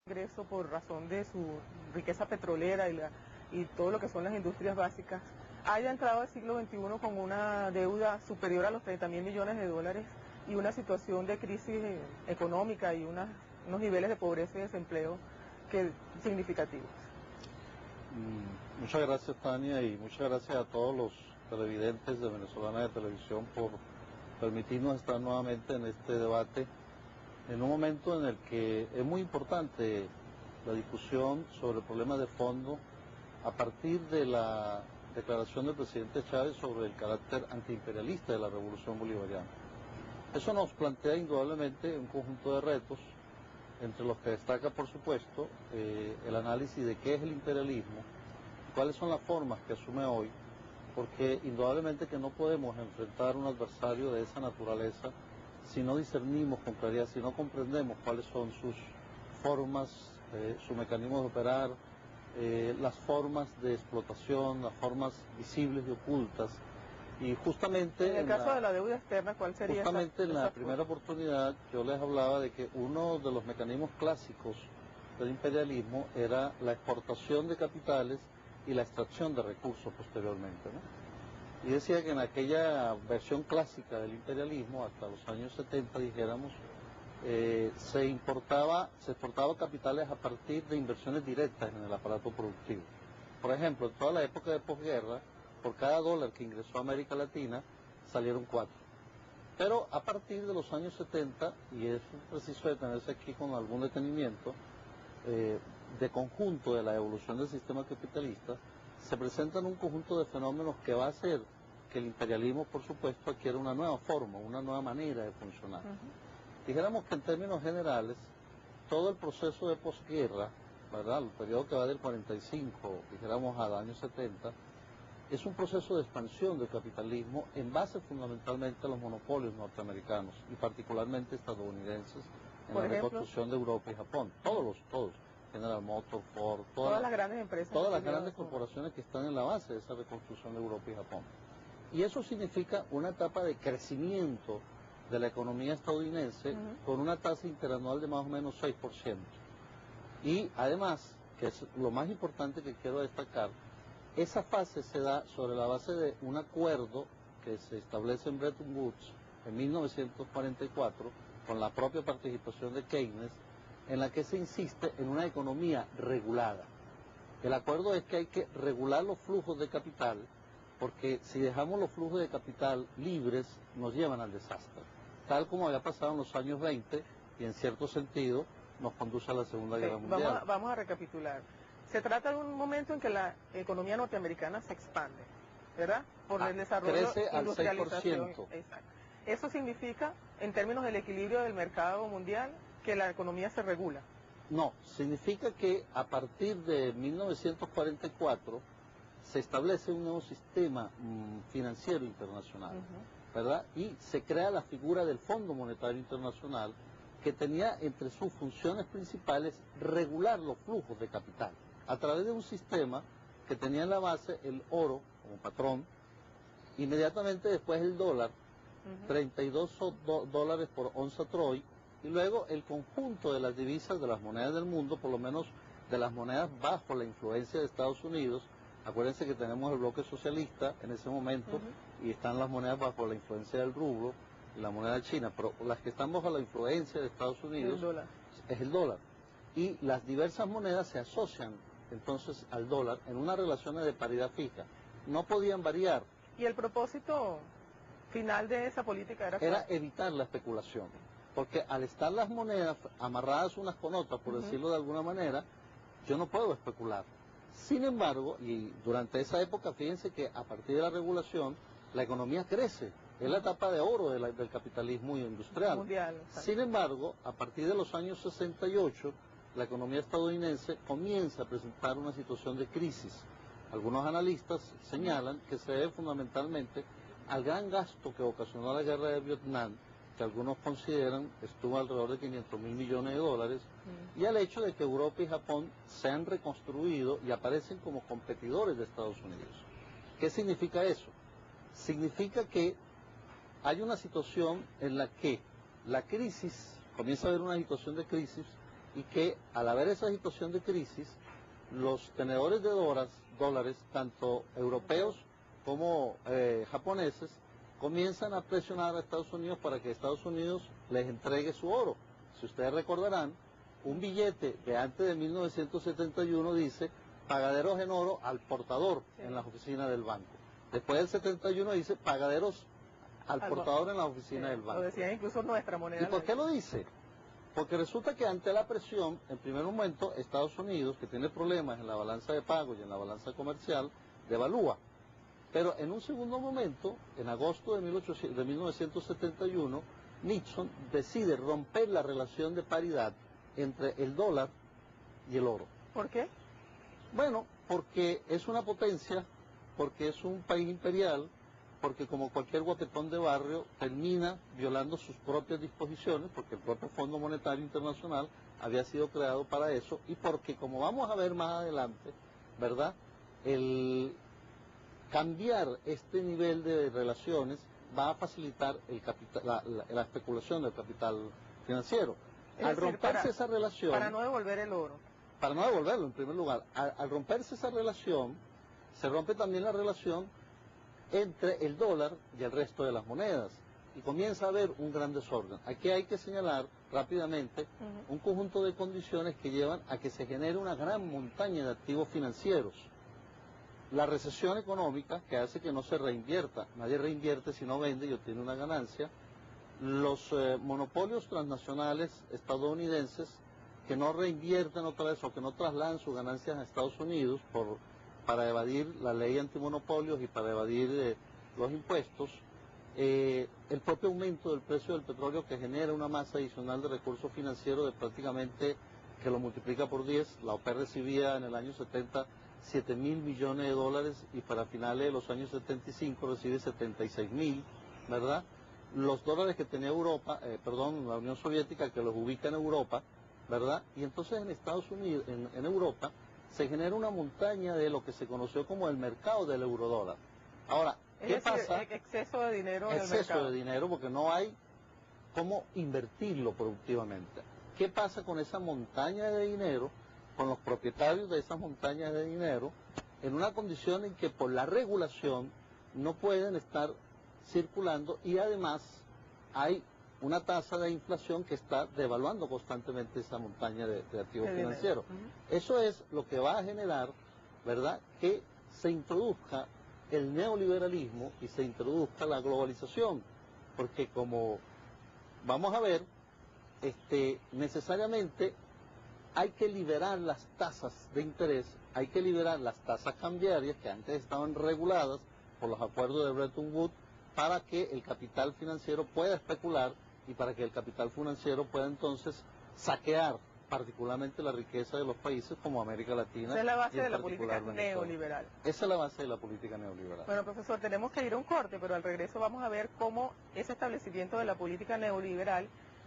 ingreso por razón de su riqueza petrolera y todo lo que son las industrias básicas, haya entrado al siglo XXI con una deuda superior a los 30.000 millones de dólares y una situación de crisis económica y unos niveles de pobreza y desempleo significativos. Muchas gracias, Tania, y muchas gracias a todos los televidentes de Venezolana de Televisión por permitirnos estar nuevamente en este debate en un momento en el que es muy importante la discusión sobre problemas de fondo a partir de la declaración del presidente Chávez sobre el carácter antiimperialista de la revolución bolivariana. Eso nos plantea indudablemente un conjunto de retos, entre los que destaca, por supuesto, el análisis de qué es el imperialismo, cuáles son las formas que asume hoy, porque indudablemente que no podemos enfrentar un adversario de esa naturaleza si no discernimos con claridad, si no comprendemos cuáles son sus formas, sus mecanismos de operar, las formas de explotación, las formas visibles y ocultas. Y justamente en el caso de la deuda externa, ¿cuál sería justamente en la primera oportunidad yo les hablaba de que uno de los mecanismos clásicos del imperialismo era la exportación de capitales y la extracción de recursos posteriormente, ¿no? Y decía que en aquella versión clásica del imperialismo, hasta los años 70, dijéramos, se exportaba capitales a partir de inversiones directas en el aparato productivo. Por ejemplo, en toda la época de posguerra, por cada dólar que ingresó a América Latina, salieron 4. Pero a partir de los años 70, y es preciso detenerse aquí con algún detenimiento, de conjunto de la evolución del sistema capitalista, se presentan un conjunto de fenómenos que va a hacer que el imperialismo, por supuesto, adquiera una nueva forma, una nueva manera de funcionar. Dijéramos que en términos generales, todo el proceso de posguerra, ¿verdad?, el periodo que va del 45, dijéramos, al año 70, es un proceso de expansión del capitalismo en base fundamentalmente a los monopolios norteamericanos y particularmente estadounidenses en la reconstrucción de Europa y Japón. Todos. General Motors, Ford, todas las grandes empresas, todas las grandes corporaciones que están en la base de esa reconstrucción de Europa y Japón. Y eso significa una etapa de crecimiento de la economía estadounidense con una tasa interanual de más o menos 6%. Y además, que es lo más importante que quiero destacar, esa fase se da sobre la base de un acuerdo que se establece en Bretton Woods en 1944 con la propia participación de Keynes, en la que se insiste en una economía regulada. El acuerdo es que hay que regular los flujos de capital, porque si dejamos los flujos de capital libres, nos llevan al desastre, tal como había pasado en los años 20 y en cierto sentido nos conduce a la Segunda Guerra Mundial. Vamos a recapitular. Se trata de un momento en que la economía norteamericana se expande, ¿verdad? Por el desarrollo, crece al industrialización. 6%. Exacto. Eso significa, en términos del equilibrio del mercado mundial, que la economía se regula. No, significa que a partir de 1944 se establece un nuevo sistema financiero internacional, ¿verdad? Y se crea la figura del Fondo Monetario Internacional, que tenía entre sus funciones principales regular los flujos de capital a través de un sistema que tenía en la base el oro como patrón, inmediatamente después el dólar, 32 dólares por onza troy, y luego el conjunto de las divisas de las monedas del mundo, por lo menos de las monedas bajo la influencia de Estados Unidos. Acuérdense que tenemos el bloque socialista en ese momento y están las monedas bajo la influencia del rublo y la moneda china, pero las que están bajo la influencia de Estados Unidos es el dólar. Y las diversas monedas se asocian entonces al dólar en unas relaciones de paridad fija. No podían variar. ¿Y el propósito final de esa política era evitar la especulación? Porque al estar las monedas amarradas unas con otras, por decirlo de alguna manera, yo no puedo especular. Sin embargo, y durante esa época, fíjense que a partir de la regulación, la economía crece. Es la etapa de oro del capitalismo industrial. Mundial. Sin embargo, a partir de los años 68, la economía estadounidense comienza a presentar una situación de crisis. Algunos analistas señalan que se debe fundamentalmente al gran gasto que ocasionó la guerra de Vietnam, que algunos consideran estuvo alrededor de 500.000 millones de dólares, y al hecho de que Europa y Japón se han reconstruido y aparecen como competidores de Estados Unidos. ¿Qué significa eso? Significa que hay una situación en la que la crisis, comienza a haber una situación de crisis y que al haber esa situación de crisis, los tenedores de dólares, tanto europeos como japoneses, comienzan a presionar a Estados Unidos para que Estados Unidos les entregue su oro. Si ustedes recordarán, un billete de antes de 1971 dice pagaderos en oro al portador en las oficinas del banco. Después del 71 dice pagaderos al portador en la oficina del banco. Lo decía incluso nuestra moneda. ¿Y por qué lo dice? Porque resulta que ante la presión, en primer momento, Estados Unidos, que tiene problemas en la balanza de pago y en la balanza comercial, devalúa. Pero en un segundo momento, en agosto de 1971, Nixon decide romper la relación de paridad entre el dólar y el oro. ¿Por qué? Bueno, porque es una potencia, porque es un país imperial, porque como cualquier guapetón de barrio termina violando sus propias disposiciones, porque el propio Fondo Monetario Internacional había sido creado para eso, y porque, como vamos a ver más adelante, ¿verdad?, el cambiar este nivel de relaciones va a facilitar la especulación del capital financiero. Al romperse esa relación... Para no devolver el oro. Para no devolverlo, en primer lugar. Al romperse esa relación, se rompe también la relación entre el dólar y el resto de las monedas, y comienza a haber un gran desorden. Aquí hay que señalar rápidamente un conjunto de condiciones que llevan a que se genere una gran montaña de activos financieros. La recesión económica, que hace que no se reinvierta, nadie reinvierte si no vende y obtiene una ganancia. Los monopolios transnacionales estadounidenses que no reinvierten otra vez o que no trasladan sus ganancias a Estados Unidos para evadir la ley antimonopolios y para evadir los impuestos, el propio aumento del precio del petróleo que genera una masa adicional de recursos financieros de prácticamente, que lo multiplica por 10, la OPEP recibía en el año 70 7.000 millones de dólares y para finales de los años 75 recibe 76.000, ¿verdad? Los dólares que tenía la Unión Soviética, que los ubica en Europa, ¿verdad? Y entonces en Estados Unidos, en Europa, se genera una montaña de lo que se conoció como el mercado del eurodólar. Ahora, ¿qué pasa? Exceso de dinero en el mercado. Exceso de dinero porque no hay cómo invertirlo productivamente. ¿Qué pasa con esa montaña de dinero, con los propietarios de esas montañas de dinero, en una condición en que por la regulación no pueden estar circulando y además hay una tasa de inflación que está devaluando constantemente esa montaña de activos financieros? Eso es lo que va a generar, ¿verdad?, que se introduzca el neoliberalismo y se introduzca la globalización, porque como vamos a ver, necesariamente hay que liberar las tasas de interés, hay que liberar las tasas cambiarias que antes estaban reguladas por los acuerdos de Bretton Woods para que el capital financiero pueda especular y para que el capital financiero pueda entonces saquear particularmente la riqueza de los países como América Latina. Esa es la base de la política neoliberal. Esa es la base de la política neoliberal. Bueno, profesor, tenemos que ir a un corte, pero al regreso vamos a ver cómo ese establecimiento de la política neoliberal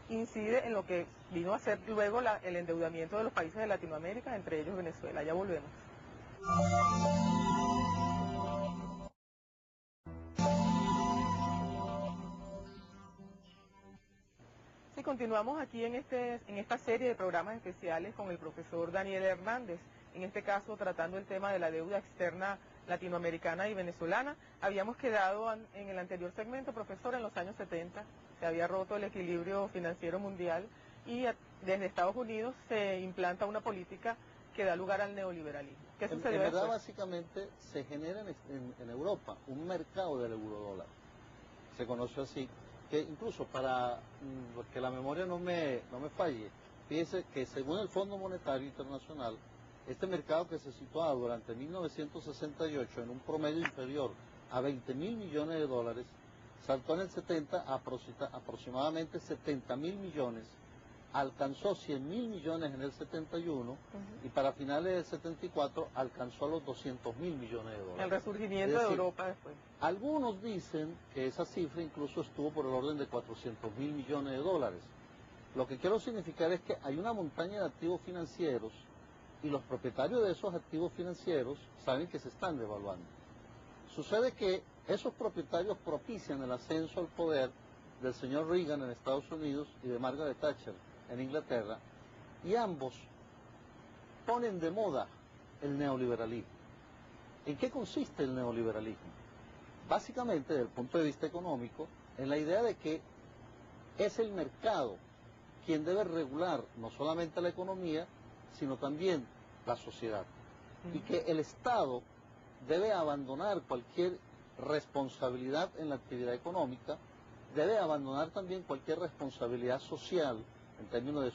incide en lo que vino a ser luego el endeudamiento de los países de Latinoamérica, entre ellos Venezuela. Ya volvemos. Y continuamos aquí en esta serie de programas especiales con el profesor Daniel Hernández, en este caso tratando el tema de la deuda externa latinoamericana y venezolana. Habíamos quedado en el anterior segmento, profesor, en los años 70, se había roto el equilibrio financiero mundial y desde Estados Unidos se implanta una política que da lugar al neoliberalismo. ¿Qué sucedió después? En verdad, básicamente, se genera en Europa un mercado del eurodólar, se conoció así, que incluso para que la memoria no me falle, fíjese que según el Fondo Monetario Internacional, este mercado que se situaba durante 1968 en un promedio inferior a 20.000 millones de dólares, saltó en el 70 a aproximadamente 70.000 millones, alcanzó 100.000 millones en el 71 y para finales del 74 alcanzó los 200.000 millones de dólares. El resurgimiento de Europa después. Algunos dicen que esa cifra incluso estuvo por el orden de 400.000 millones de dólares. Lo que quiero significar es que hay una montaña de activos financieros y los propietarios de esos activos financieros saben que se están devaluando. Sucede que esos propietarios propician el ascenso al poder del señor Reagan en Estados Unidos y de Margaret Thatcher en Inglaterra, y ambos ponen de moda el neoliberalismo. ¿En qué consiste el neoliberalismo? Básicamente, desde el punto de vista económico, en la idea de que es el mercado quien debe regular no solamente la economía, sino también la sociedad. Y que el Estado debe abandonar cualquier responsabilidad en la actividad económica, debe abandonar también cualquier responsabilidad social, en términos de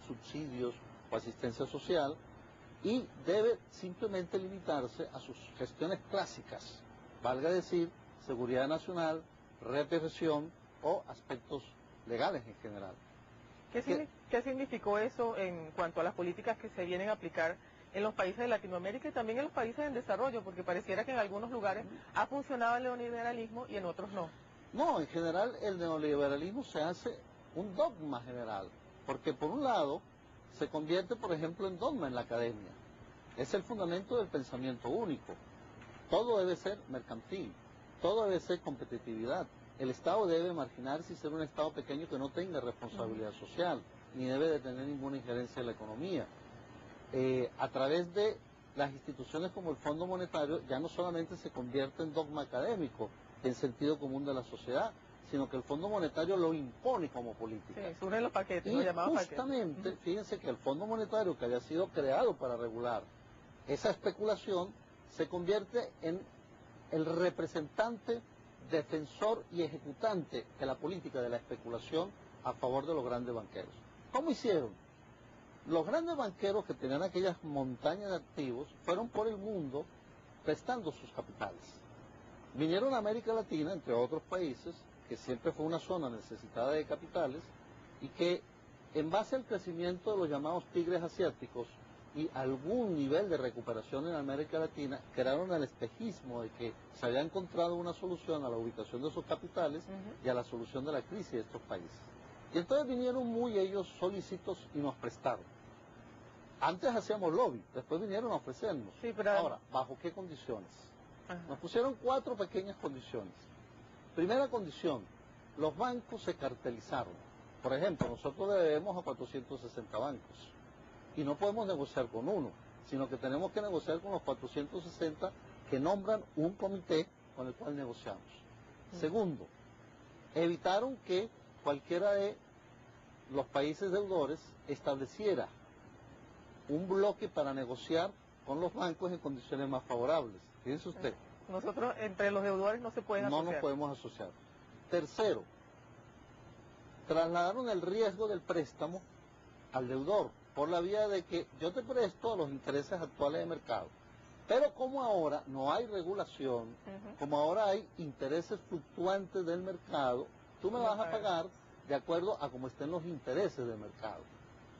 subsidios o asistencia social, y debe simplemente limitarse a sus gestiones clásicas, valga decir, seguridad nacional, represión o aspectos legales en general. ¿Qué significó eso en cuanto a las políticas que se vienen a aplicar en los países de Latinoamérica y también en los países en desarrollo? Porque pareciera que en algunos lugares ha funcionado el neoliberalismo y en otros no. No, en general el neoliberalismo se hace un dogma general, porque por un lado se convierte, por ejemplo, en dogma en la academia. Es el fundamento del pensamiento único. Todo debe ser mercantil, todo debe ser competitividad. El Estado debe marginarse y ser un Estado pequeño que no tenga responsabilidad social, ni debe de tener ninguna injerencia en la economía. A través de las instituciones como el Fondo Monetario, ya no solamente se convierte en dogma académico, en sentido común de la sociedad, sino que el Fondo Monetario lo impone como política. Sí, suben los paquetes, y los llamados justamente, paquetes. fíjense que el Fondo Monetario, que había sido creado para regular esa especulación, se convierte en el representante, defensor y ejecutante de la política de la especulación a favor de los grandes banqueros. ¿Cómo hicieron? Los grandes banqueros que tenían aquellas montañas de activos fueron por el mundo prestando sus capitales. Vinieron a América Latina, entre otros países, que siempre fue una zona necesitada de capitales, y que en base al crecimiento de los llamados tigres asiáticos y algún nivel de recuperación en América Latina, crearon el espejismo de que se había encontrado una solución a la ubicación de esos capitales y a la solución de la crisis de estos países. Y entonces vinieron muy ellos solícitos y nos prestaron. Antes hacíamos lobby, después vinieron a ofrecernos. Sí, pero... Ahora, ¿bajo qué condiciones? Nos pusieron 4 pequeñas condiciones. Primera condición, los bancos se cartelizaron. Por ejemplo, nosotros le debemos a 460 bancos y no podemos negociar con uno, sino que tenemos que negociar con los 460 que nombran un comité con el cual negociamos. Segundo, evitaron que cualquiera de los países deudores estableciera un bloque para negociar con los bancos en condiciones más favorables. Fíjense usted. Nosotros, entre los deudores, no se pueden asociar. No nos podemos asociar. Tercero, trasladaron el riesgo del préstamo al deudor, por la vía de que yo te presto a los intereses actuales de mercado. Pero como ahora no hay regulación, como ahora hay intereses fluctuantes del mercado, tú me vas a pagar de acuerdo a cómo estén los intereses del mercado.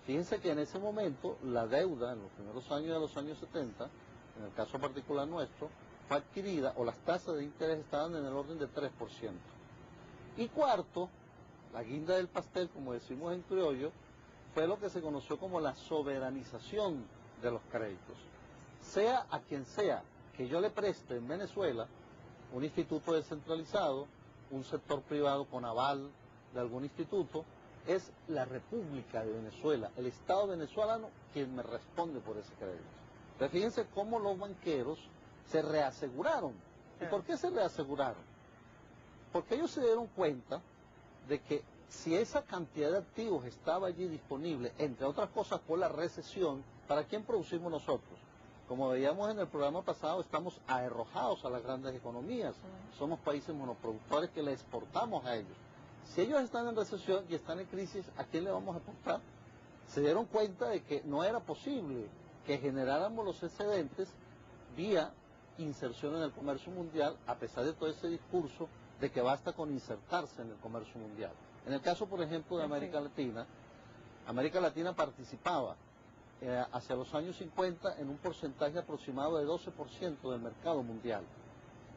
Fíjense que en ese momento la deuda, en los primeros años de los años 70, en el caso particular nuestro, fue adquirida, o las tasas de interés estaban en el orden de 3%. Y cuarto, la guinda del pastel, como decimos en criollo, fue lo que se conoció como la soberanización de los créditos. Sea a quien sea que yo le preste en Venezuela, un instituto descentralizado, un sector privado con aval de algún instituto, es la República de Venezuela, el Estado venezolano, quien me responde por ese crédito. Pero fíjense cómo los banqueros se reaseguraron. ¿Y por qué se reaseguraron? Porque ellos se dieron cuenta de que si esa cantidad de activos estaba allí disponible, entre otras cosas por la recesión, ¿para quién producimos nosotros? Como veíamos en el programa pasado, estamos arrojados a las grandes economías. Somos países monoproductores que le exportamos a ellos. Si ellos están en recesión y están en crisis, ¿a quién le vamos a exportar? Se dieron cuenta de que no era posible que generáramos los excedentes vía inserción en el comercio mundial, a pesar de todo ese discurso de que basta con insertarse en el comercio mundial. En el caso, por ejemplo, de América Latina participaba hacia los años 50 en un porcentaje aproximado de 12% del mercado mundial.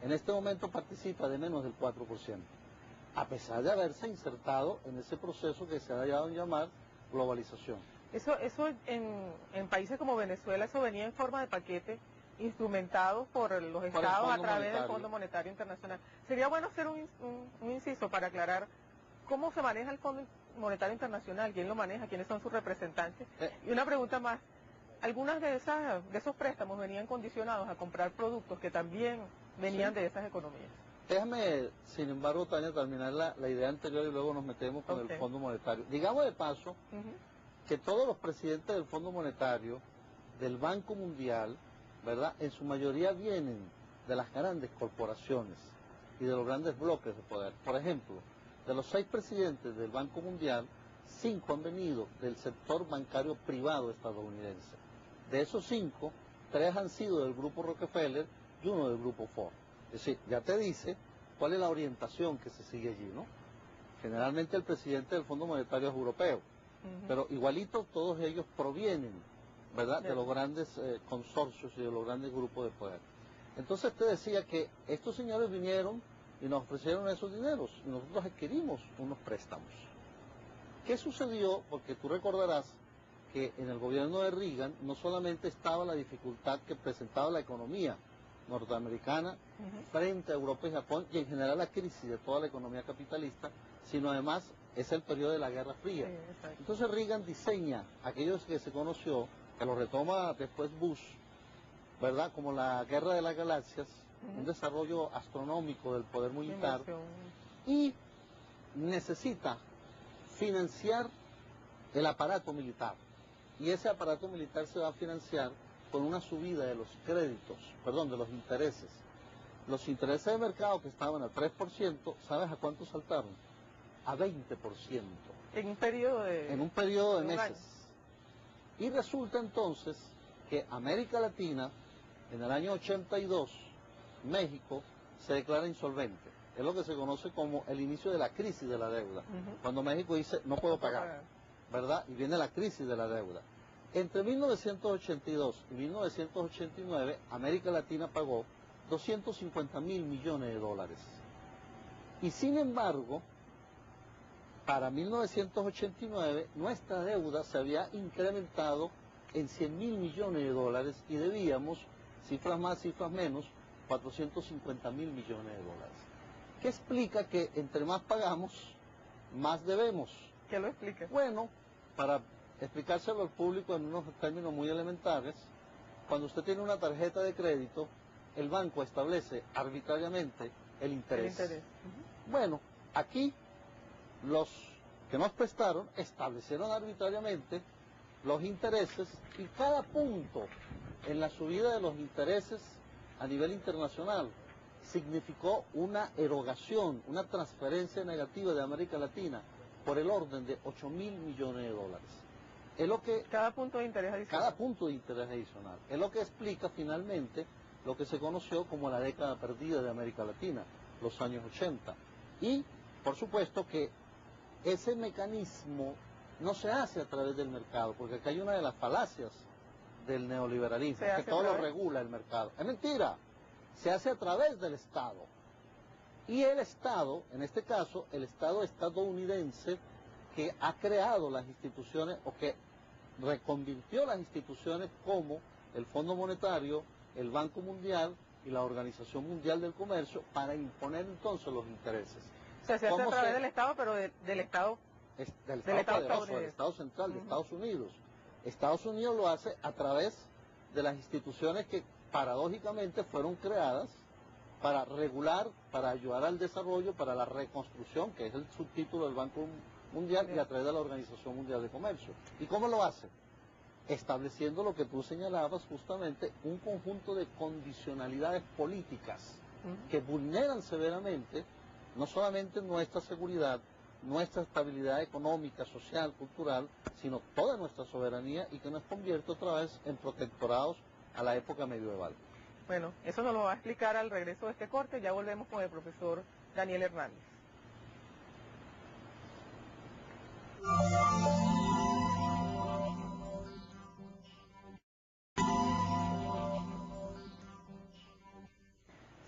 En este momento participa de menos del 4%, a pesar de haberse insertado en ese proceso que se ha dado a llamar globalización. Eso en países como Venezuela, eso venía en forma de paquete, instrumentados por los estados a través del Fondo Monetario Internacional. Sería bueno hacer un inciso para aclarar cómo se maneja el Fondo Monetario Internacional, ¿quién lo maneja? ¿Quiénes son sus representantes? Y una pregunta más, algunas de esos préstamos venían condicionados a comprar productos que también venían de esas economías. Déjame, sin embargo, Tania, terminar la idea anterior y luego nos metemos con el Fondo Monetario. Digamos de paso que todos los presidentes del Fondo Monetario, del Banco Mundial, ¿verdad?, en su mayoría vienen de las grandes corporaciones y de los grandes bloques de poder. Por ejemplo, de los 6 presidentes del Banco Mundial, 5 han venido del sector bancario privado estadounidense. De esos 5, 3 han sido del grupo Rockefeller y 1 del grupo Ford. Es decir, ya te dice cuál es la orientación que se sigue allí, ¿no? Generalmente el presidente del Fondo Monetario es europeo, pero igualito todos ellos provienen, ¿verdad?, de los grandes consorcios y de los grandes grupos de poder. Entonces te decía que estos señores vinieron y nos ofrecieron esos dineros y nosotros adquirimos unos préstamos. ¿Qué sucedió? Porque tú recordarás que en el gobierno de Reagan no solamente estaba la dificultad que presentaba la economía norteamericana frente a Europa y Japón y en general la crisis de toda la economía capitalista, sino además es el periodo de la Guerra Fría. Entonces Reagan diseña aquello que se conoció, que lo retoma después Bush, ¿verdad?, como la Guerra de las Galaxias, un desarrollo astronómico del poder militar, y necesita financiar el aparato militar. Y ese aparato militar se va a financiar con una subida de los créditos, perdón, de los intereses. Los intereses de mercado que estaban a 3%, ¿sabes a cuánto saltaron? A 20%. En un periodo de meses. Y resulta entonces que América Latina, en el año 82, México se declara insolvente. Es lo que se conoce como el inicio de la crisis de la deuda. Cuando México dice, no puedo pagar, ¿verdad? Y viene la crisis de la deuda. Entre 1982 y 1989, América Latina pagó 250.000 millones de dólares. Y sin embargo, para 1989, nuestra deuda se había incrementado en 100.000 millones de dólares y debíamos, cifras más, cifras menos, 450.000 millones de dólares. ¿Qué explica que entre más pagamos, más debemos? ¿Qué lo explica? Bueno, para explicárselo al público en unos términos muy elementales, cuando usted tiene una tarjeta de crédito, el banco establece arbitrariamente el interés. Bueno, aquí los que nos prestaron establecieron arbitrariamente los intereses y cada punto en la subida de los intereses a nivel internacional significó una erogación, una transferencia negativa de América Latina por el orden de 8.000 millones de dólares. Es lo que, cada punto de interés adicional. Cada punto de interés adicional. Es lo que explica finalmente lo que se conoció como la década perdida de América Latina, los años 80. Y, por supuesto, que ese mecanismo no se hace a través del mercado, porque acá hay una de las falacias del neoliberalismo, que todo lo regula el mercado. Es mentira, se hace a través del Estado. Y el Estado, en este caso, el Estado estadounidense, que ha creado las instituciones o que reconvirtió las instituciones como el Fondo Monetario, el Banco Mundial y la Organización Mundial del Comercio para imponer entonces los intereses. O sea, se hace a través del Estado, pero del Estado poderoso, del Estado central de Estados Unidos. Estados Unidos lo hace a través de las instituciones que paradójicamente fueron creadas para regular, para ayudar al desarrollo, para la reconstrucción, que es el subtítulo del Banco Mundial, y a través de la Organización Mundial de Comercio. ¿Y cómo lo hace? Estableciendo lo que tú señalabas justamente, un conjunto de condicionalidades políticas que vulneran severamente no solamente nuestra seguridad, nuestra estabilidad económica, social, cultural, sino toda nuestra soberanía y que nos convierte otra vez en protectorados a la época medieval. Bueno, eso nos lo va a explicar al regreso de este corte. Ya volvemos con el profesor Daniel Hernández.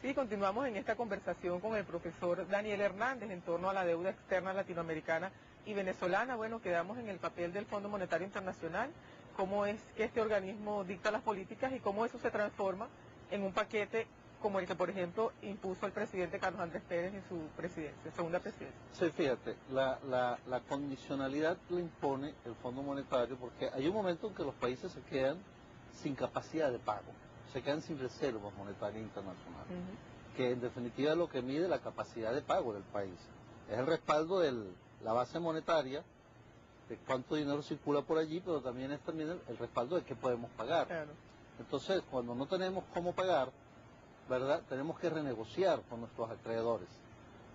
Sí, continuamos en esta conversación con el profesor Daniel Hernández en torno a la deuda externa latinoamericana y venezolana. Bueno, quedamos en el papel del Fondo Monetario Internacional, cómo es que este organismo dicta las políticas y cómo eso se transforma en un paquete como el que, por ejemplo, impuso el presidente Carlos Andrés Pérez en su presidencia, segunda presidencia. Sí, fíjate, la condicionalidad le impone el Fondo Monetario porque hay un momento en que los países se quedan sin capacidad de pago, se quedan sin reservas monetarias internacionales, que en definitiva es lo que mide la capacidad de pago del país. Es el respaldo de la base monetaria, de cuánto dinero circula por allí, pero también es el respaldo de qué podemos pagar. Claro. Entonces, cuando no tenemos cómo pagar, ¿verdad?, tenemos que renegociar con nuestros acreedores.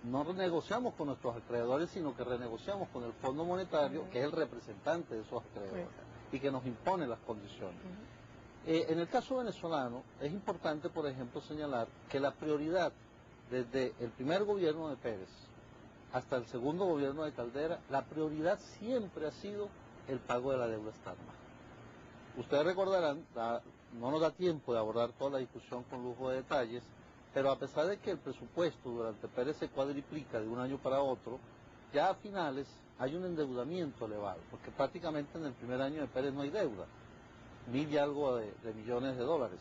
No renegociamos con nuestros acreedores, sino que renegociamos con el Fondo Monetario, que es el representante de esos acreedores, y que nos impone las condiciones. En el caso venezolano, es importante, por ejemplo, señalar que la prioridad desde el primer gobierno de Pérez hasta el segundo gobierno de Caldera, la prioridad siempre ha sido el pago de la deuda externa. Ustedes recordarán, no nos da tiempo de abordar toda la discusión con lujo de detalles, pero a pesar de que el presupuesto durante Pérez se cuadriplica de un año para otro, ya a finales hay un endeudamiento elevado, porque prácticamente en el primer año de Pérez no hay deuda, 1.000 y algo de millones de dólares.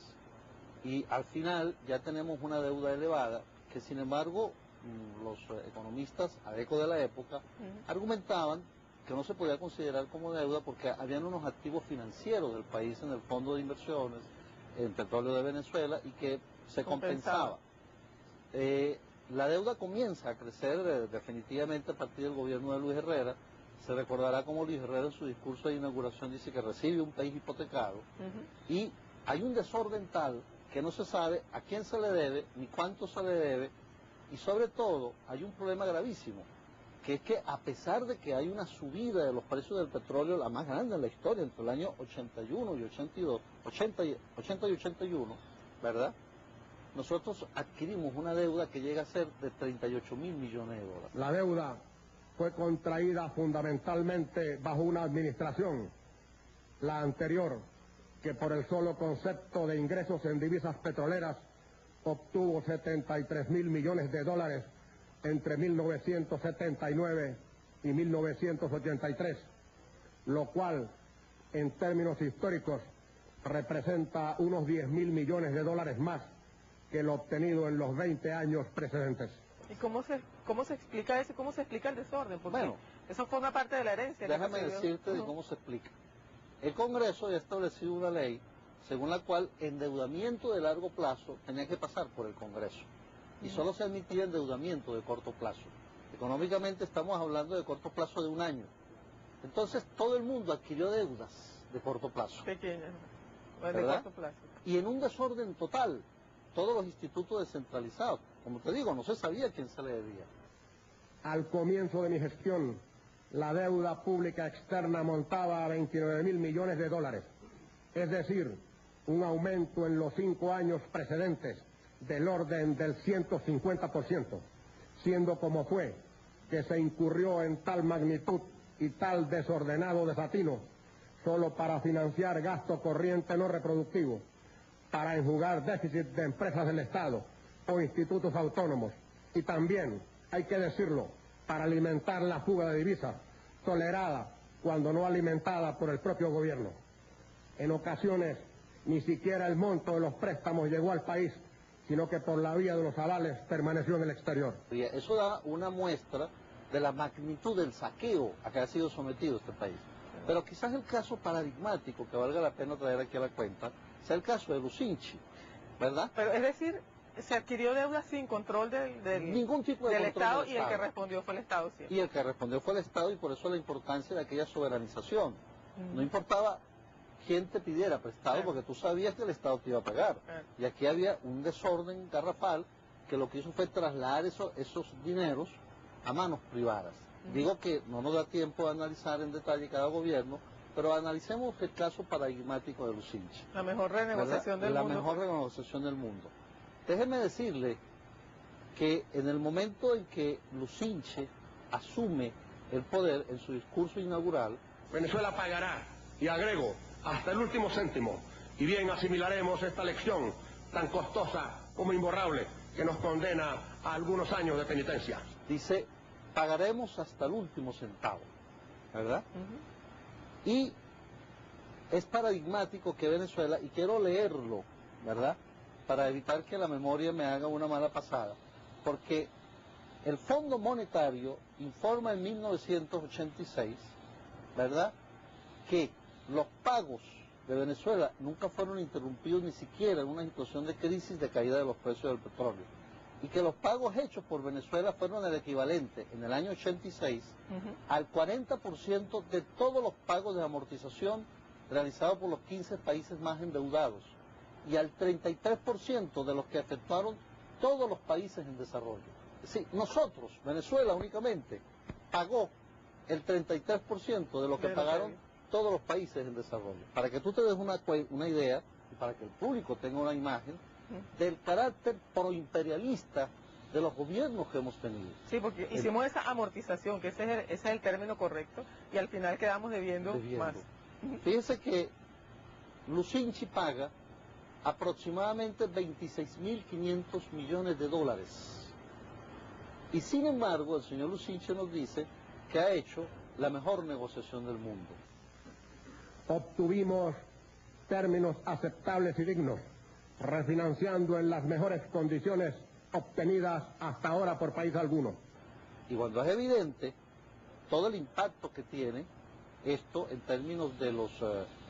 Y al final ya tenemos una deuda elevada que, sin embargo, los economistas adeco de la época argumentaban que no se podía considerar como deuda porque habían unos activos financieros del país en el fondo de inversiones, en petróleo de Venezuela, y que se compensaba. La deuda comienza a crecer definitivamente a partir del gobierno de Luis Herrera. Se recordará como Luis Herrera en su discurso de inauguración dice que recibe un país hipotecado, y hay un desorden tal que no se sabe a quién se le debe, ni cuánto se le debe, y sobre todo hay un problema gravísimo, que es que a pesar de que hay una subida de los precios del petróleo, la más grande en la historia, entre el año 81 y 82, 80 y 81, ¿verdad?, nosotros adquirimos una deuda que llega a ser de 38.000 millones de dólares. La deuda fue contraída fundamentalmente bajo una administración, la anterior, que por el solo concepto de ingresos en divisas petroleras obtuvo 73.000 millones de dólares entre 1979 y 1983, lo cual, en términos históricos, representa unos 10.000 millones de dólares más que lo obtenido en los 20 años precedentes. ¿Y cómo se explica eso? ¿Cómo se explica el desorden? Porque bueno, eso forma parte de la herencia. Déjame decirte de cómo se explica. El Congreso había establecido una ley según la cual endeudamiento de largo plazo tenía que pasar por el Congreso. Y solo se admitía endeudamiento de corto plazo. Económicamente estamos hablando de corto plazo de un año. Entonces todo el mundo adquirió deudas de corto plazo. Pequeñas, de corto plazo. Y en un desorden total, todos los institutos descentralizados. Como te digo, no se sabía a quién se le debía. Al comienzo de mi gestión, la deuda pública externa montaba a 29.000 millones de dólares. Es decir, un aumento en los 5 años precedentes del orden del 150%, siendo como fue que se incurrió en tal magnitud y tal desordenado desatino solo para financiar gasto corriente no reproductivo, para enjugar déficit de empresas del Estado o institutos autónomos, y también, hay que decirlo, para alimentar la fuga de divisas, tolerada cuando no alimentada por el propio gobierno. En ocasiones, ni siquiera el monto de los préstamos llegó al país, sino que por la vía de los avales permaneció en el exterior. Eso da una muestra de la magnitud del saqueo a que ha sido sometido este país. Pero quizás el caso paradigmático que valga la pena traer aquí a la cuenta sea el caso de Lucinchi, ¿verdad? Pero es decir, se adquirió deuda sin control ningún tipo de del control Estado, del y el que respondió fue el Estado siempre. Y el que respondió fue el Estado, y por eso la importancia de aquella soberanización. No importaba quién te pidiera prestado, porque tú sabías que el Estado te iba a pagar. Y aquí había un desorden garrafal que lo que hizo fue trasladar esos dineros a manos privadas. Digo que no nos da tiempo de analizar en detalle cada gobierno, pero analicemos el caso paradigmático de Lucinchi. La mejor renegociación del mundo. La mejor renegociación del mundo. Déjeme decirle que en el momento en que Lucinchi asume el poder en su discurso inaugural, Venezuela pagará, y agrego, hasta el último céntimo, y bien asimilaremos esta lección tan costosa como imborrable que nos condena a algunos años de penitencia. Dice, pagaremos hasta el último centavo, ¿verdad? Y es paradigmático que Venezuela, y quiero leerlo, ¿verdad?, para evitar que la memoria me haga una mala pasada, porque el Fondo Monetario informa en 1986, ¿verdad?, que los pagos de Venezuela nunca fueron interrumpidos ni siquiera en una situación de crisis de caída de los precios del petróleo, y que los pagos hechos por Venezuela fueron el equivalente en el año 86 al 40% de todos los pagos de amortización realizados por los 15 países más endeudados y al 33% de los que efectuaron todos los países en desarrollo. Es decir, nosotros, Venezuela únicamente, pagó el 33% de lo que pagaron todos los países en desarrollo. Para que tú te des una idea y para que el público tenga una imagen del carácter proimperialista de los gobiernos que hemos tenido. Sí, porque hicimos esa amortización, que ese es el término correcto, y al final quedamos debiendo más. Fíjense que Lucinchi paga aproximadamente 26.500 millones de dólares. Y sin embargo, el señor Lucinchi nos dice que ha hecho la mejor negociación del mundo. Obtuvimos términos aceptables y dignos, refinanciando en las mejores condiciones obtenidas hasta ahora por país alguno. Y cuando es evidente todo el impacto que tiene esto en términos de los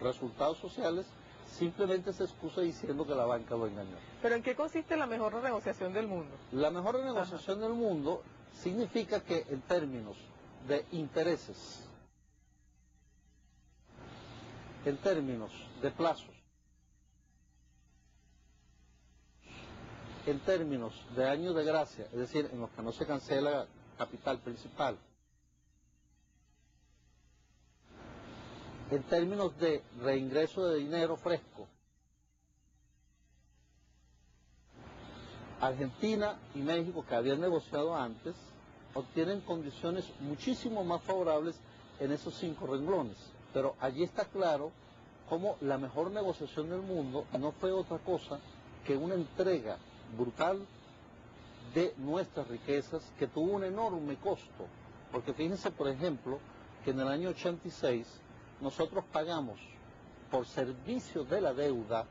resultados sociales, simplemente se excusa diciendo que la banca lo engañó. ¿Pero en qué consiste la mejor renegociación del mundo? La mejor renegociación del mundo significa que en términos de intereses, en términos de plazos, en términos de años de gracia, es decir, en los que no se cancela capital principal, en términos de reingreso de dinero fresco, Argentina y México, que habían negociado antes, obtienen condiciones muchísimo más favorables en esos 5 renglones. Pero allí está claro cómo la mejor negociación del mundo no fue otra cosa que una entrega brutal de nuestras riquezas que tuvo un enorme costo. Porque fíjense, por ejemplo, que en el año 86 nosotros pagamos por servicio de la deuda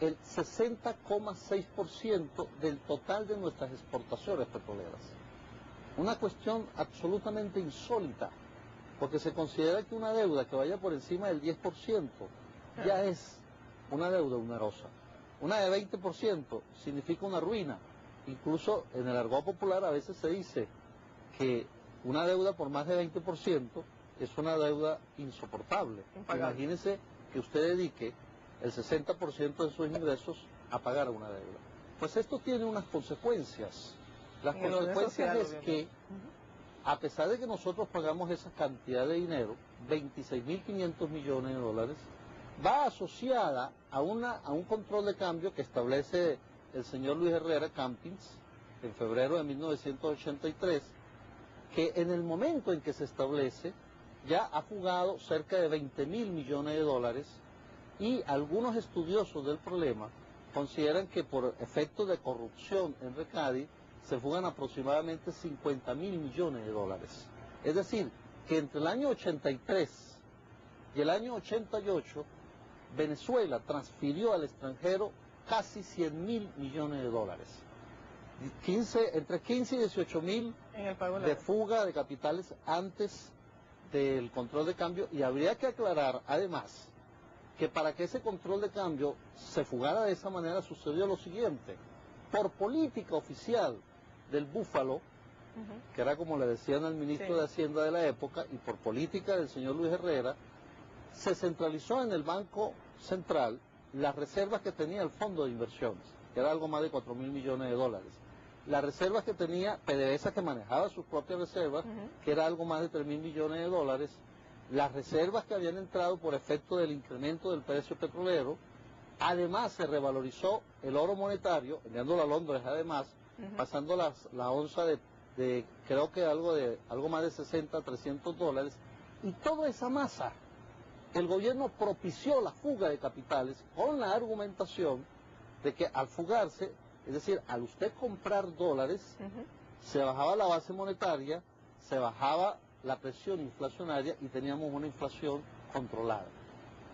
el 60,6% del total de nuestras exportaciones petroleras. Una cuestión absolutamente insólita, porque se considera que una deuda que vaya por encima del 10% ya es una deuda onerosa. Una de 20% significa una ruina. Incluso en el argot popular a veces se dice que una deuda por más de 20% es una deuda insoportable. Imagínense que usted dedique el 60% de sus ingresos a pagar una deuda. Pues esto tiene unas consecuencias. Las consecuencias es que, a pesar de que nosotros pagamos esa cantidad de dinero, 26.500 millones de dólares, va asociada a un control de cambio que establece el señor Luis Herrera Campins en febrero de 1983, que en el momento en que se establece ya ha fugado cerca de 20.000 millones de dólares, y algunos estudiosos del problema consideran que por efecto de corrupción en Recadi se fugan aproximadamente 50.000 millones de dólares. Es decir, que entre el año 83 y el año 88, Venezuela transfirió al extranjero casi 100.000 millones de dólares. Entre 15 y 18.000 de fuga de capitales antes del control de cambio, y habría que aclarar además que para que ese control de cambio se fugara de esa manera sucedió lo siguiente: por política oficial del Búfalo, que era como le decían al ministro de Hacienda de la época, y por política del señor Luis Herrera, se centralizó en el Banco Central las reservas que tenía el Fondo de Inversiones, que era algo más de 4.000 millones de dólares. Las reservas que tenía PDVSA, que manejaba sus propias reservas, que era algo más de 3.000 millones de dólares. Las reservas que habían entrado por efecto del incremento del precio petrolero. Además se revalorizó el oro monetario, enviándolo a Londres además, pasando la onza de creo que algo más de 60 a 300 dólares. Y toda esa masa, el gobierno propició la fuga de capitales con la argumentación de que al fugarse, es decir, al usted comprar dólares, se bajaba la base monetaria, se bajaba la presión inflacionaria y teníamos una inflación controlada.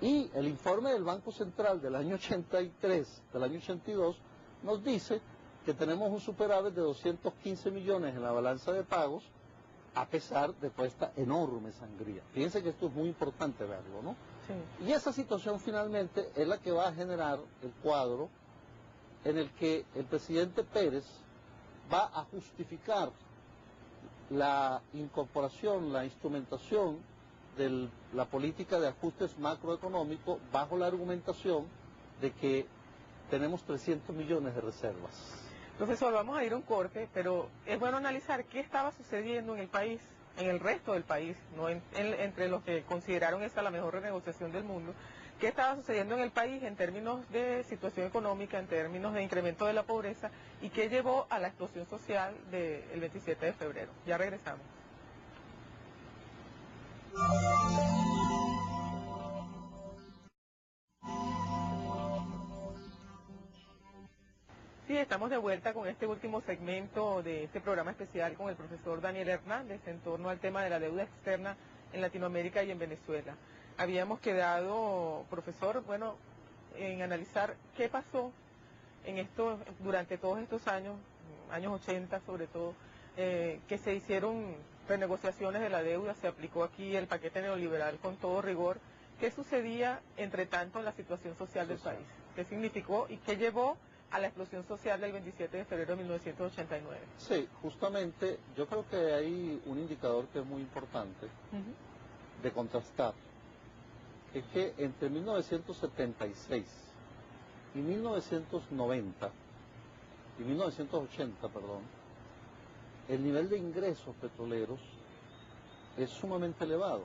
Y el informe del Banco Central del año 83, del año 82, nos dice que tenemos un superávit de 215 millones en la balanza de pagos, a pesar de toda esta enorme sangría. Fíjense que esto es muy importante verlo, ¿no? Sí. Y esa situación finalmente es la que va a generar el cuadro en el que el presidente Pérez va a justificar la incorporación, la instrumentación de la política de ajustes macroeconómicos bajo la argumentación de que tenemos 300 millones de reservas. Profesor, vamos a ir a un corte, pero es bueno analizar qué estaba sucediendo en el país, en el resto del país, no entre los que consideraron esta la mejor renegociación del mundo, qué estaba sucediendo en el país en términos de situación económica, en términos de incremento de la pobreza y qué llevó a la explosión social del 27 de febrero. Ya regresamos. Sí, estamos de vuelta con este último segmento de este programa especial con el profesor Daniel Hernández en torno al tema de la deuda externa en Latinoamérica y en Venezuela. Habíamos quedado, profesor, bueno, en analizar qué pasó durante todos estos años 80 sobre todo, que se hicieron renegociaciones de la deuda, se aplicó aquí el paquete neoliberal con todo rigor. ¿Qué sucedía entre tanto en la situación social del país? ¿Qué significó y qué llevó a la explosión social del 27 de febrero de 1989? Sí, justamente yo creo que hay un indicador que es muy importante de contrastar, es que entre 1976 y 1990, y 1980, perdón, el nivel de ingresos petroleros es sumamente elevado,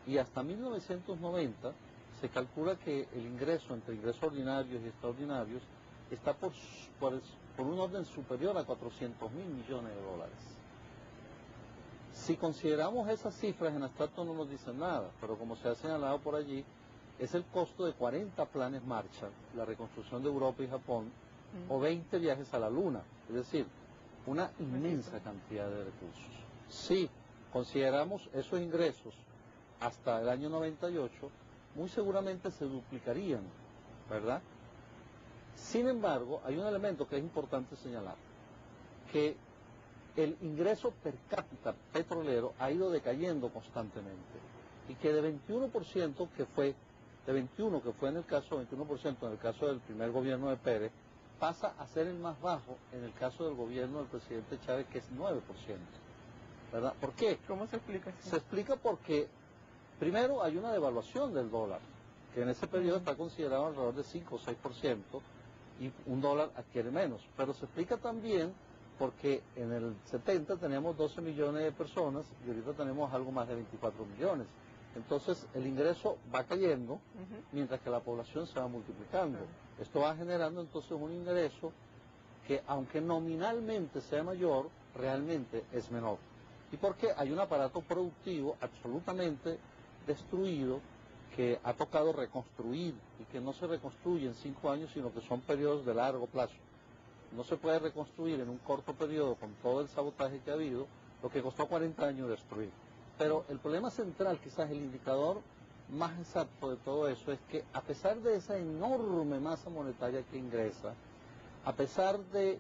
y hasta 1990 se calcula que el ingreso entre ingresos ordinarios y extraordinarios está por un orden superior a 400.000 millones de dólares. Si consideramos esas cifras en abstracto no nos dicen nada, pero como se ha señalado por allí, es el costo de 40 planes Marshall, la reconstrucción de Europa y Japón, o 20 viajes a la Luna, es decir, una inmensa cantidad de recursos. Si consideramos esos ingresos hasta el año 98, muy seguramente se duplicarían, ¿verdad? Sin embargo, hay un elemento que es importante señalar, que el ingreso per cápita petrolero ha ido decayendo constantemente, y que de 21% que fue en el caso, 21% en el caso del primer gobierno de Pérez, pasa a ser el más bajo en el caso del gobierno del presidente Chávez, que es 9%, ¿verdad? ¿Por qué? ¿Cómo se explica eso? Se explica porque, primero, hay una devaluación del dólar, que en ese periodo está considerado alrededor de 5 o 6%, y un dólar adquiere menos. Pero se explica también porque en el 70 teníamos 12 millones de personas y ahorita tenemos algo más de 24 millones. Entonces el ingreso va cayendo mientras que la población se va multiplicando. Esto va generando entonces un ingreso que, aunque nominalmente sea mayor, realmente es menor. ¿Y por qué? Hay un aparato productivo absolutamente destruido, que ha tocado reconstruir, y que no se reconstruye en 5 años, sino que son periodos de largo plazo. No se puede reconstruir en un corto periodo con todo el sabotaje que ha habido, lo que costó 40 años destruir. Pero el problema central, quizás el indicador más exacto de todo eso, es que a pesar de esa enorme masa monetaria que ingresa, a pesar de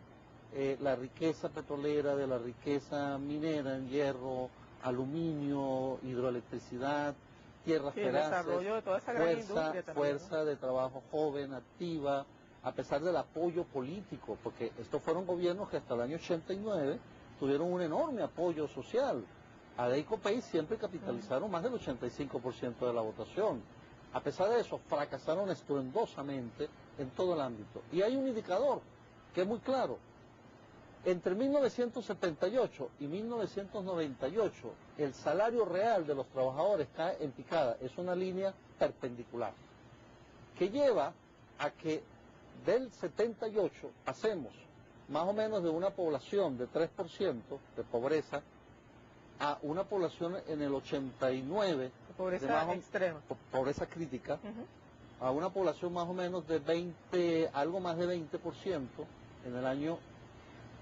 la riqueza petrolera, de la riqueza minera en hierro, aluminio, hidroelectricidad, tierras feraces, fuerza de trabajo joven, activa, a pesar del apoyo político, porque estos fueron gobiernos que hasta el año 89 tuvieron un enorme apoyo social. ADE y COPEI siempre capitalizaron más del 85% de la votación. A pesar de eso, fracasaron estruendosamente en todo el ámbito. Y hay un indicador que es muy claro. Entre 1978 y 1998, el salario real de los trabajadores cae en picada. Es una línea perpendicular, que lleva a que del 78 pasemos más o menos de una población de 3% de pobreza a una población en el 89, pobreza extrema, pobreza crítica, a una población más o menos de algo más de 20% en el año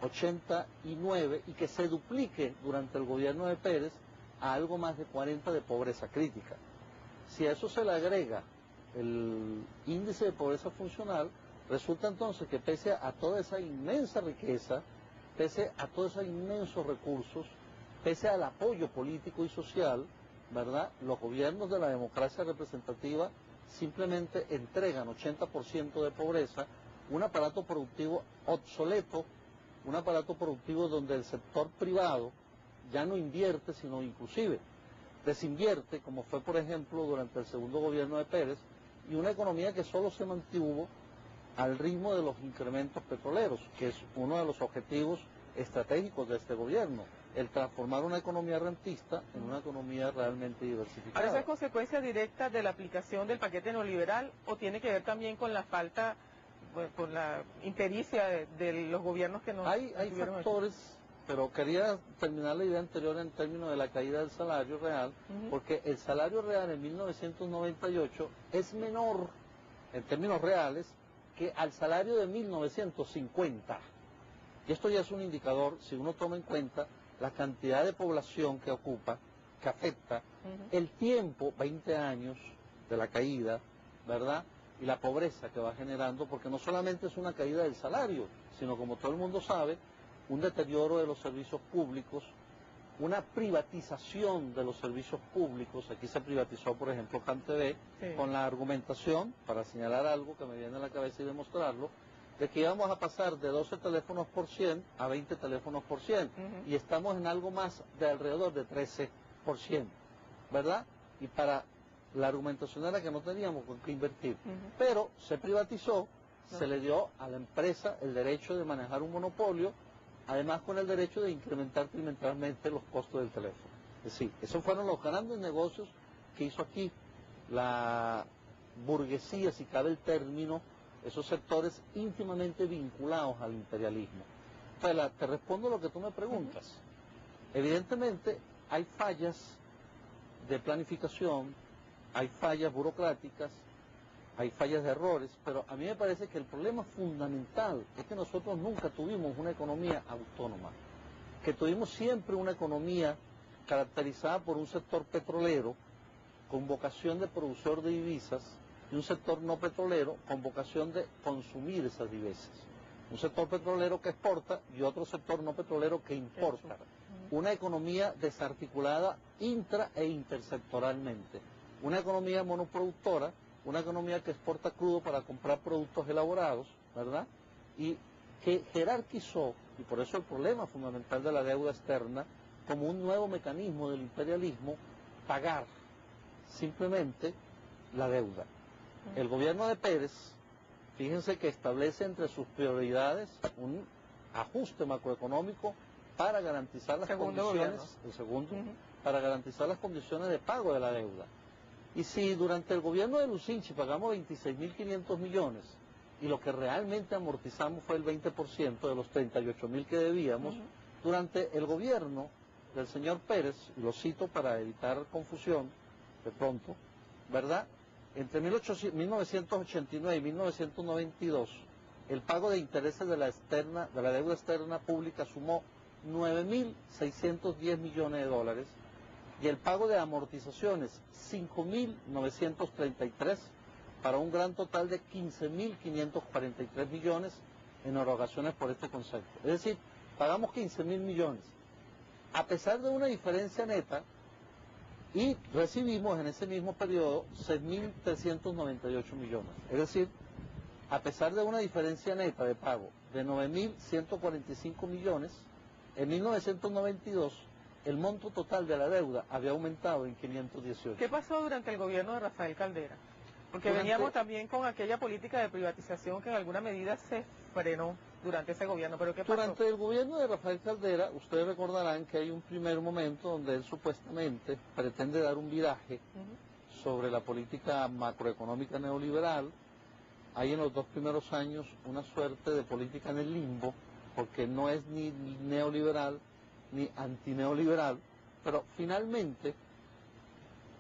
89, y que se duplique durante el gobierno de Pérez a algo más de 40 de pobreza crítica. Si a eso se le agrega el índice de pobreza funcional, resulta entonces que pese a toda esa inmensa riqueza, pese a todos esos inmensos recursos, pese al apoyo político y social, ¿verdad?, los gobiernos de la democracia representativa simplemente entregan 80% de pobreza, un aparato productivo obsoleto, un aparato productivo donde el sector privado ya no invierte, sino inclusive desinvierte, como fue por ejemplo durante el segundo gobierno de Pérez, y una economía que solo se mantuvo al ritmo de los incrementos petroleros, que es uno de los objetivos estratégicos de este gobierno, el transformar una economía rentista en una economía realmente diversificada. ¿Ahora esa es consecuencia directa de la aplicación del paquete neoliberal o tiene que ver también con la falta, bueno, con la impericia de los gobiernos que nos Hay factores, pero quería terminar la idea anterior en términos de la caída del salario real, porque el salario real en 1998 es menor en términos reales que al salario de 1950. Y esto ya es un indicador, si uno toma en cuenta la cantidad de población que ocupa, que afecta, el tiempo, 20 años de la caída, ¿verdad?, y la pobreza que va generando, porque no solamente es una caída del salario, sino como todo el mundo sabe, un deterioro de los servicios públicos, una privatización de los servicios públicos. Aquí se privatizó, por ejemplo, CanTV, con la argumentación, para señalar algo que me viene a la cabeza y demostrarlo, de que íbamos a pasar de 12 teléfonos por 100 a 20 teléfonos por 100, y estamos en algo más de alrededor de 13%, ¿verdad? Y para la argumentación era que no teníamos con qué invertir, pero se privatizó, se le dio a la empresa el derecho de manejar un monopolio, además con el derecho de incrementar trimestralmente los costos del teléfono. Es decir, esos fueron los grandes negocios que hizo aquí la burguesía, si cabe el término, esos sectores íntimamente vinculados al imperialismo. Entonces, te respondo lo que tú me preguntas. Evidentemente, hay fallas de planificación, hay fallas burocráticas, hay fallas de errores, pero a mí me parece que el problema fundamental es que nosotros nunca tuvimos una economía autónoma, que tuvimos siempre una economía caracterizada por un sector petrolero con vocación de productor de divisas y un sector no petrolero con vocación de consumir esas divisas. Un sector petrolero que exporta y otro sector no petrolero que importa. Una economía desarticulada intra e intersectoralmente. Una economía monoproductora, una economía que exporta crudo para comprar productos elaborados, ¿verdad? Y que jerarquizó, y por eso el problema fundamental de la deuda externa, como un nuevo mecanismo del imperialismo, pagar simplemente la deuda. El gobierno de Pérez, fíjense que establece entre sus prioridades un ajuste macroeconómico para garantizar las condiciones, para garantizar las condiciones de pago de la deuda. Y si durante el gobierno de Lucinchi pagamos 26.500 millones y lo que realmente amortizamos fue el 20% de los 38.000 que debíamos, durante el gobierno del señor Pérez, y lo cito para evitar confusión de pronto, ¿verdad?, entre 1989 y 1992, el pago de intereses de la deuda externa pública sumó 9.610 millones de dólares y el pago de amortizaciones 5.933 para un gran total de 15.543 millones en erogaciones por este concepto. Es decir, pagamos 15.000 millones, a pesar de una diferencia neta, y recibimos en ese mismo periodo 6.398 millones. Es decir, a pesar de una diferencia neta de pago de 9.145 millones, en 1992 el monto total de la deuda había aumentado en 518. ¿Qué pasó durante el gobierno de Rafael Caldera? Porque veníamos también con aquella política de privatización que en alguna medida se frenó durante ese gobierno, pero ¿qué pasó? Durante el gobierno de Rafael Caldera, ustedes recordarán que hay un primer momento donde él supuestamente pretende dar un viraje sobre la política macroeconómica neoliberal. Hay en los 2 primeros años una suerte de política en el limbo, porque no es ni neoliberal ni antineoliberal, pero finalmente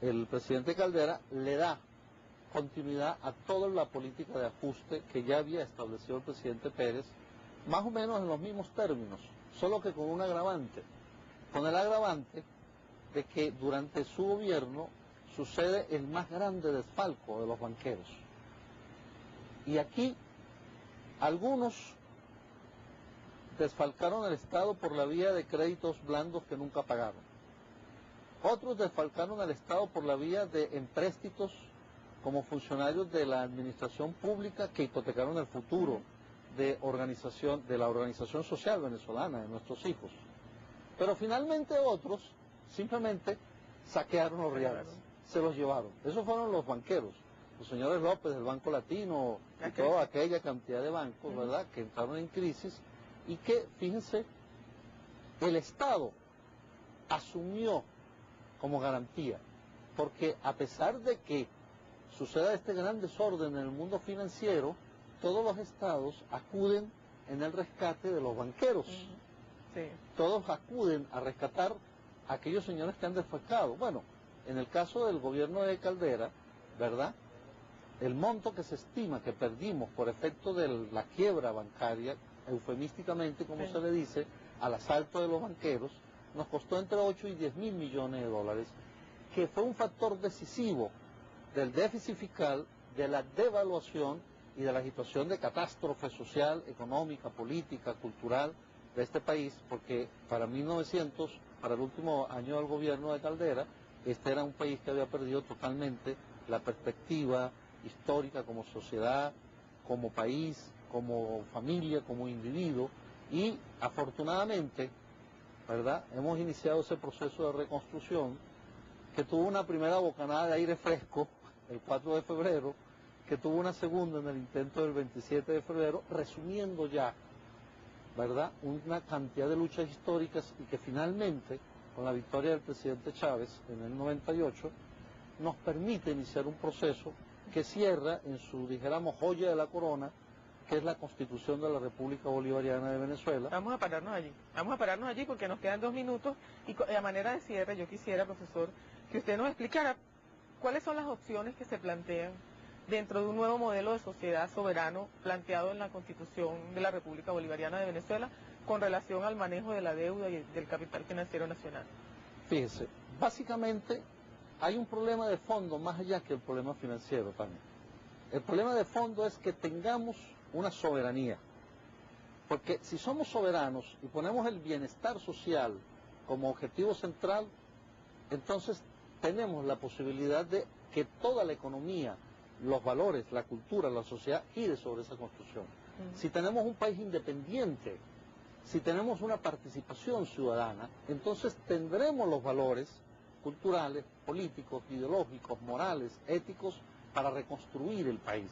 el presidente Caldera le da continuidad a toda la política de ajuste que ya había establecido el presidente Pérez, más o menos en los mismos términos, solo que con un agravante, con el agravante de que durante su gobierno sucede el más grande desfalco de los banqueros. Y aquí algunos desfalcaron al Estado por la vía de créditos blandos que nunca pagaron. Otros desfalcaron al Estado por la vía de empréstitos como funcionarios de la administración pública que hipotecaron el futuro de la organización social venezolana, de nuestros hijos. Pero finalmente otros simplemente saquearon los reales, se los llevaron. Esos fueron los banqueros, los señores López del Banco Latino y toda aquella cantidad de bancos, ¿verdad?, que entraron en crisis y que, fíjense, el Estado asumió como garantía, porque a pesar de que suceda este gran desorden en el mundo financiero, todos los estados acuden en el rescate de los banqueros. Sí. Todos acuden a rescatar a aquellos señores que han desfalcado. Bueno, en el caso del gobierno de Caldera, ¿verdad?, el monto que se estima que perdimos por efecto de la quiebra bancaria, eufemísticamente, como se le dice, al asalto de los banqueros, nos costó entre 8 y 10 mil millones de dólares, que fue un factor decisivo del déficit fiscal, de la devaluación y de la situación de catástrofe social, económica, política, cultural de este país, porque para 1900, para el último año del gobierno de Caldera, este era un país que había perdido totalmente la perspectiva histórica como sociedad, como país, como familia, como individuo, y afortunadamente, ¿verdad?, hemos iniciado ese proceso de reconstrucción que tuvo una primera bocanada de aire fresco el 4 de febrero, que tuvo una segunda en el intento del 27 de febrero, resumiendo ya, ¿verdad?, una cantidad de luchas históricas y que finalmente, con la victoria del presidente Chávez en el 98, nos permite iniciar un proceso que cierra en su, dijéramos, joya de la corona, que es la Constitución de la República Bolivariana de Venezuela. Vamos a pararnos allí porque nos quedan 2 minutos y a manera de cierre yo quisiera, profesor, que usted nos explicara cuáles son las opciones que se plantean dentro de un nuevo modelo de sociedad soberano planteado en la Constitución de la República Bolivariana de Venezuela con relación al manejo de la deuda y del capital financiero nacional. Fíjese, básicamente hay un problema de fondo más allá que el problema financiero también. El problema de fondo es que tengamos una soberanía, porque si somos soberanos y ponemos el bienestar social como objetivo central, entonces tenemos la posibilidad de que toda la economía, los valores, la cultura, la sociedad gire sobre esa construcción. Si tenemos un país independiente, si tenemos una participación ciudadana, entonces tendremos los valores culturales, políticos, ideológicos, morales, éticos, para reconstruir el país.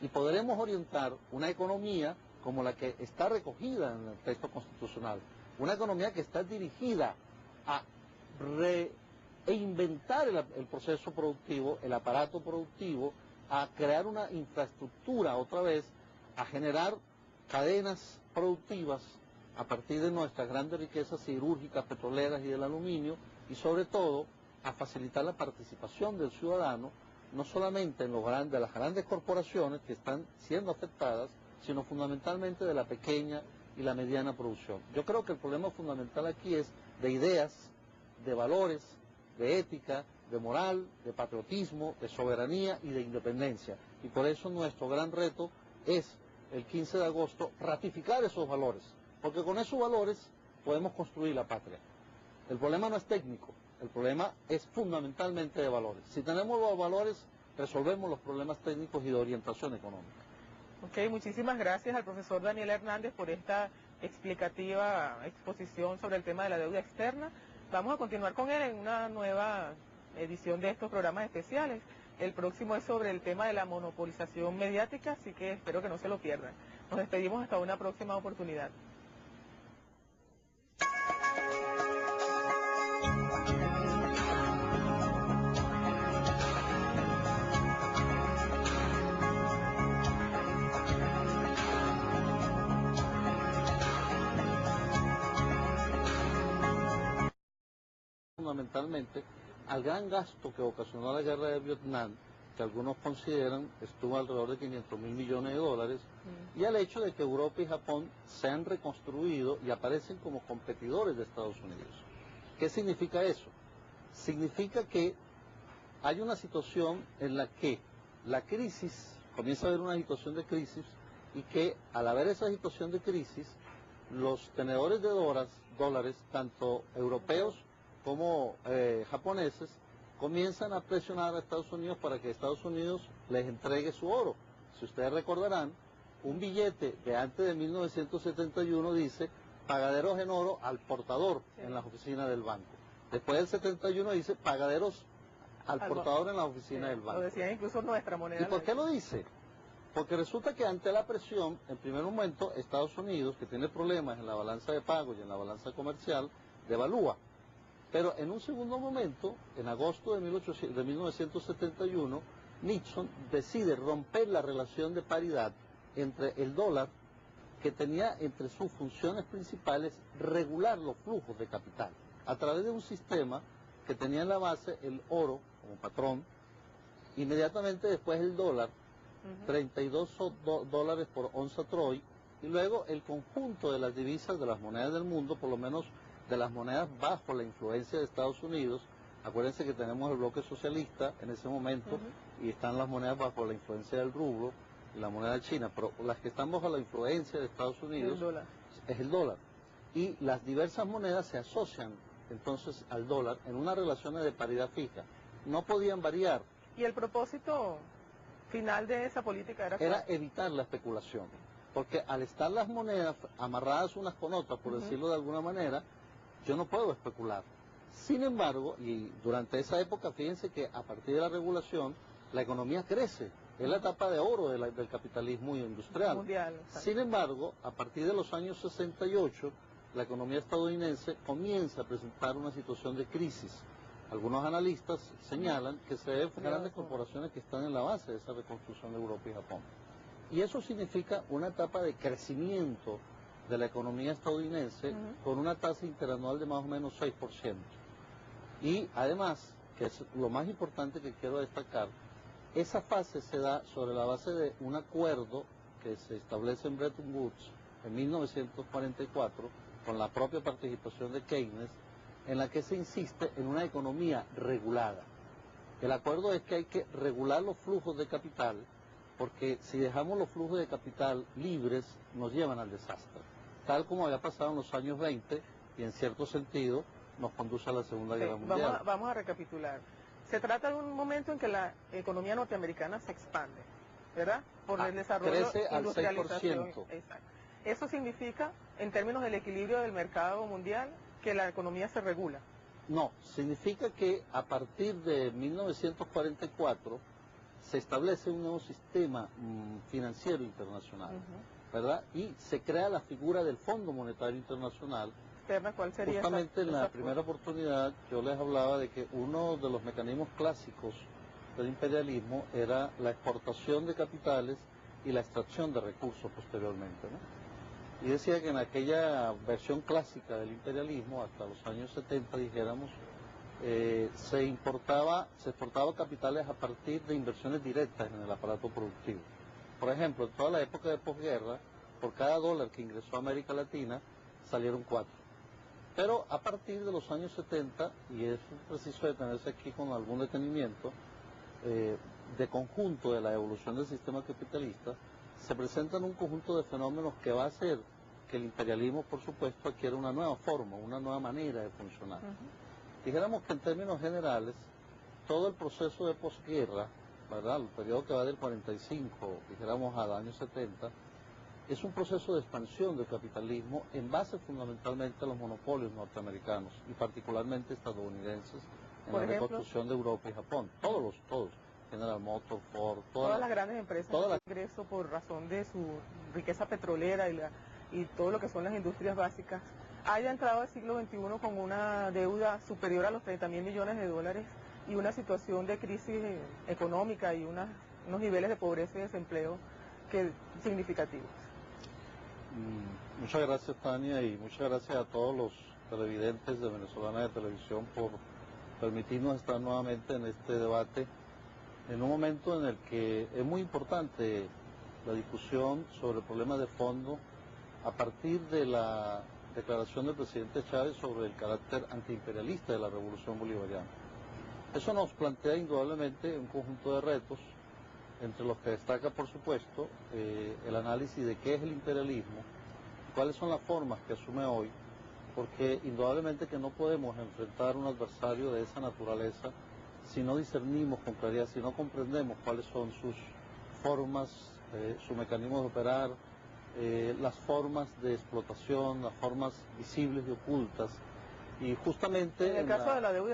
Y podremos orientar una economía como la que está recogida en el texto constitucional, una economía que está dirigida a reinventar el proceso productivo, el aparato productivo, a crear una infraestructura otra vez, a generar cadenas productivas a partir de nuestras grandes riquezas siderúrgicas, petroleras y del aluminio, y sobre todo a facilitar la participación del ciudadano, no solamente en las grandes corporaciones que están siendo afectadas, sino fundamentalmente de la pequeña y la mediana producción. Yo creo que el problema fundamental aquí es de ideas, de valores, de ética, de moral, de patriotismo, de soberanía y de independencia. Y por eso nuestro gran reto es, el 15 de agosto, ratificar esos valores, porque con esos valores podemos construir la patria. El problema no es técnico, el problema es fundamentalmente de valores. Si tenemos los valores, resolvemos los problemas técnicos y de orientación económica. Ok, muchísimas gracias al profesor Daniel Hernández por esta explicativa exposición sobre el tema de la deuda externa. Vamos a continuar con él en una nueva edición de estos programas especiales. El próximo es sobre el tema de la monopolización mediática, así que espero que no se lo pierdan. Nos despedimos hasta una próxima oportunidad. Fundamentalmente al gran gasto que ocasionó la guerra de Vietnam, que algunos consideran estuvo alrededor de 500.000 millones de dólares, y al hecho de que Europa y Japón se han reconstruido y aparecen como competidores de Estados Unidos. ¿Qué significa eso? Significa que hay una situación en la que la crisis, comienza a haber una situación de crisis, y que al haber esa situación de crisis, los tenedores de dólares, tanto europeos como japoneses, comienzan a presionar a Estados Unidos para que Estados Unidos les entregue su oro. Si ustedes recordarán, un billete de antes de 1971 dice pagaderos en oro al portador en las oficinas del banco. Después del 71 dice pagaderos al portador en la oficina del banco. Lo decía incluso nuestra moneda. ¿Y por qué lo dice? Porque resulta que ante la presión, en primer momento, Estados Unidos, que tiene problemas en la balanza de pago y en la balanza comercial, devalúa. Pero en un segundo momento, en agosto de 1971, Nixon decide romper la relación de paridad entre el dólar, que tenía entre sus funciones principales regular los flujos de capital, a través de un sistema que tenía en la base el oro como patrón, inmediatamente después el dólar, 32 dólares por onza troy, y luego el conjunto de las divisas de las monedas del mundo, por lo menos de las monedas bajo la influencia de Estados Unidos. Acuérdense que tenemos el bloque socialista en ese momento, y están las monedas bajo la influencia del rublo y la moneda china, pero las que están bajo la influencia de Estados Unidos es el dólar. Y las diversas monedas se asocian entonces al dólar en unas relaciones de paridad fija. No podían variar. ¿Y el propósito final de esa política era evitar la especulación? Porque al estar las monedas amarradas unas con otras, por decirlo de alguna manera, yo no puedo especular. Sin embargo, y durante esa época, fíjense que a partir de la regulación, la economía crece. Es la etapa de oro del capitalismo industrial. Mundial. Sin embargo, a partir de los años 68, la economía estadounidense comienza a presentar una situación de crisis. Algunos analistas señalan que se deben a grandes corporaciones que están en la base de esa reconstrucción de Europa y Japón. Y eso significa una etapa de crecimiento de la economía estadounidense con una tasa interanual de más o menos 6%. Y además, que es lo más importante que quiero destacar, esa fase se da sobre la base de un acuerdo que se establece en Bretton Woods en 1944 con la propia participación de Keynes, en la que se insiste en una economía regulada. El acuerdo es que hay que regular los flujos de capital, porque si dejamos los flujos de capital libres, nos llevan al desastre, tal como había pasado en los años 20 y en cierto sentido nos conduce a la Segunda Guerra Mundial. Vamos a recapitular. Se trata de un momento en que la economía norteamericana se expande, ¿verdad? Por el desarrollo, crece al industrialización. 6%. Exacto. Eso significa, en términos del equilibrio del mercado mundial, que la economía se regula. No, significa que a partir de 1944 se establece un nuevo sistema financiero internacional, ¿verdad? Y se crea la figura del Fondo Monetario Internacional. ¿Cuál sería justamente en la primera oportunidad yo les hablaba de que uno de los mecanismos clásicos del imperialismo era la exportación de capitales y la extracción de recursos posteriormente, ¿no? Y decía que en aquella versión clásica del imperialismo, hasta los años 70, dijéramos, se exportaba capitales a partir de inversiones directas en el aparato productivo. Por ejemplo, en toda la época de posguerra, por cada dólar que ingresó a América Latina, salieron 4. Pero a partir de los años 70, y es preciso detenerse aquí con algún detenimiento, de conjunto de la evolución del sistema capitalista, se presentan un conjunto de fenómenos que va a hacer que el imperialismo, por supuesto, adquiera una nueva forma, una nueva manera de funcionar. Dijéramos que en términos generales, todo el proceso de posguerra, ¿verdad?, el periodo que va del 45, dijéramos, al año 70, es un proceso de expansión del capitalismo en base fundamentalmente a los monopolios norteamericanos y particularmente estadounidenses en la reconstrucción de Europa y Japón. Todos. General Motors, Ford, todas las grandes empresas de ingreso por razón de su riqueza petrolera y todo lo que son las industrias básicas, haya entrado al siglo XXI con una deuda superior a los 30.000 millones de dólares y una situación de crisis económica y unos niveles de pobreza y desempleo significativos. Muchas gracias, Tania, y muchas gracias a todos los televidentes de Venezolana de Televisión por permitirnos estar nuevamente en este debate en un momento en el que es muy importante la discusión sobre problemas de fondo a partir de la declaración del presidente Chávez sobre el carácter antiimperialista de la revolución bolivariana. Eso nos plantea indudablemente un conjunto de retos, entre los que destaca, por supuesto, el análisis de qué es el imperialismo, cuáles son las formas que asume hoy, porque indudablemente que no podemos enfrentar un adversario de esa naturaleza si no discernimos con claridad, si no comprendemos cuáles son sus formas, sus mecanismos de operar, las formas de explotación, las formas visibles y ocultas. Y justamente en el caso de la deuda